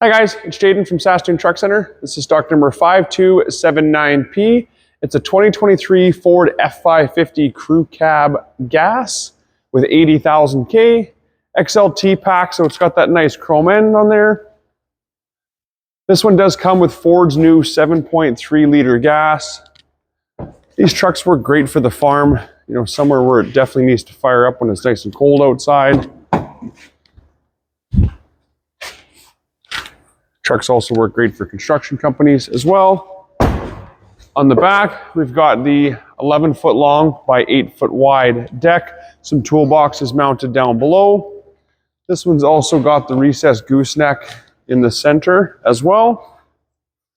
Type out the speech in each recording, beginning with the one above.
Hi guys, it's Jaden from Saskatoon Truck Center. This is stock number 5279P. It's a 2023 Ford F-550 Crew Cab Gas with 80,000 K. XLT pack, so it's got that nice chrome end on there. This one does come with Ford's new 7.3 liter gas. These trucks work great for the farm, you know, somewhere where it definitely needs to fire up when it's nice and cold outside. Trucks also work great for construction companies as well. On the back, we've got the 11-foot long by 8-foot wide deck. Some toolboxes mounted down below. This one's also got the recessed gooseneck in the center as well.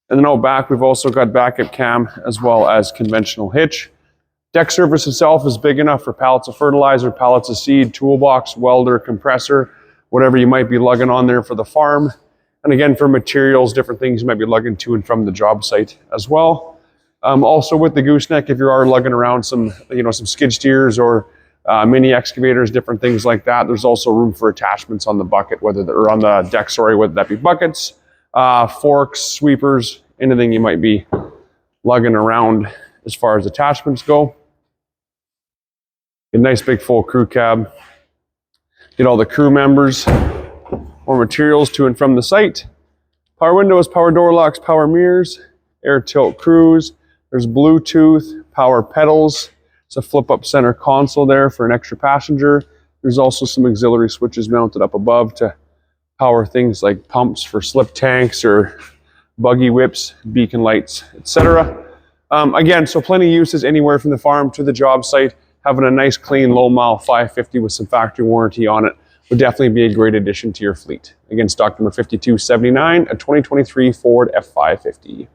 And then out back, we've also got backup cam as well as conventional hitch. Deck surface itself is big enough for pallets of fertilizer, pallets of seed, toolbox, welder, compressor, whatever you might be lugging on there for the farm. And again, for materials, different things you might be lugging to and from the job site as well. Also with the gooseneck, if you are lugging around some skid steers or mini excavators, different things like that, there's also room for attachments on the bucket, whether that be buckets, forks, sweepers, anything you might be lugging around as far as attachments go. A nice big full crew cab. Get all the crew members or materials to and from the site. Power windows, power door locks, power mirrors, air tilt cruise. There's Bluetooth, power pedals. It's a flip up center console there for an extra passenger. There's also some auxiliary switches mounted up above to power things like pumps for slip tanks or buggy whips, beacon lights, etc. Again, so plenty of uses anywhere from the farm to the job site. Having a nice clean low mile 550 with some factory warranty on it would definitely be a great addition to your fleet. Again, stock number 5279, a 2023 Ford F-550.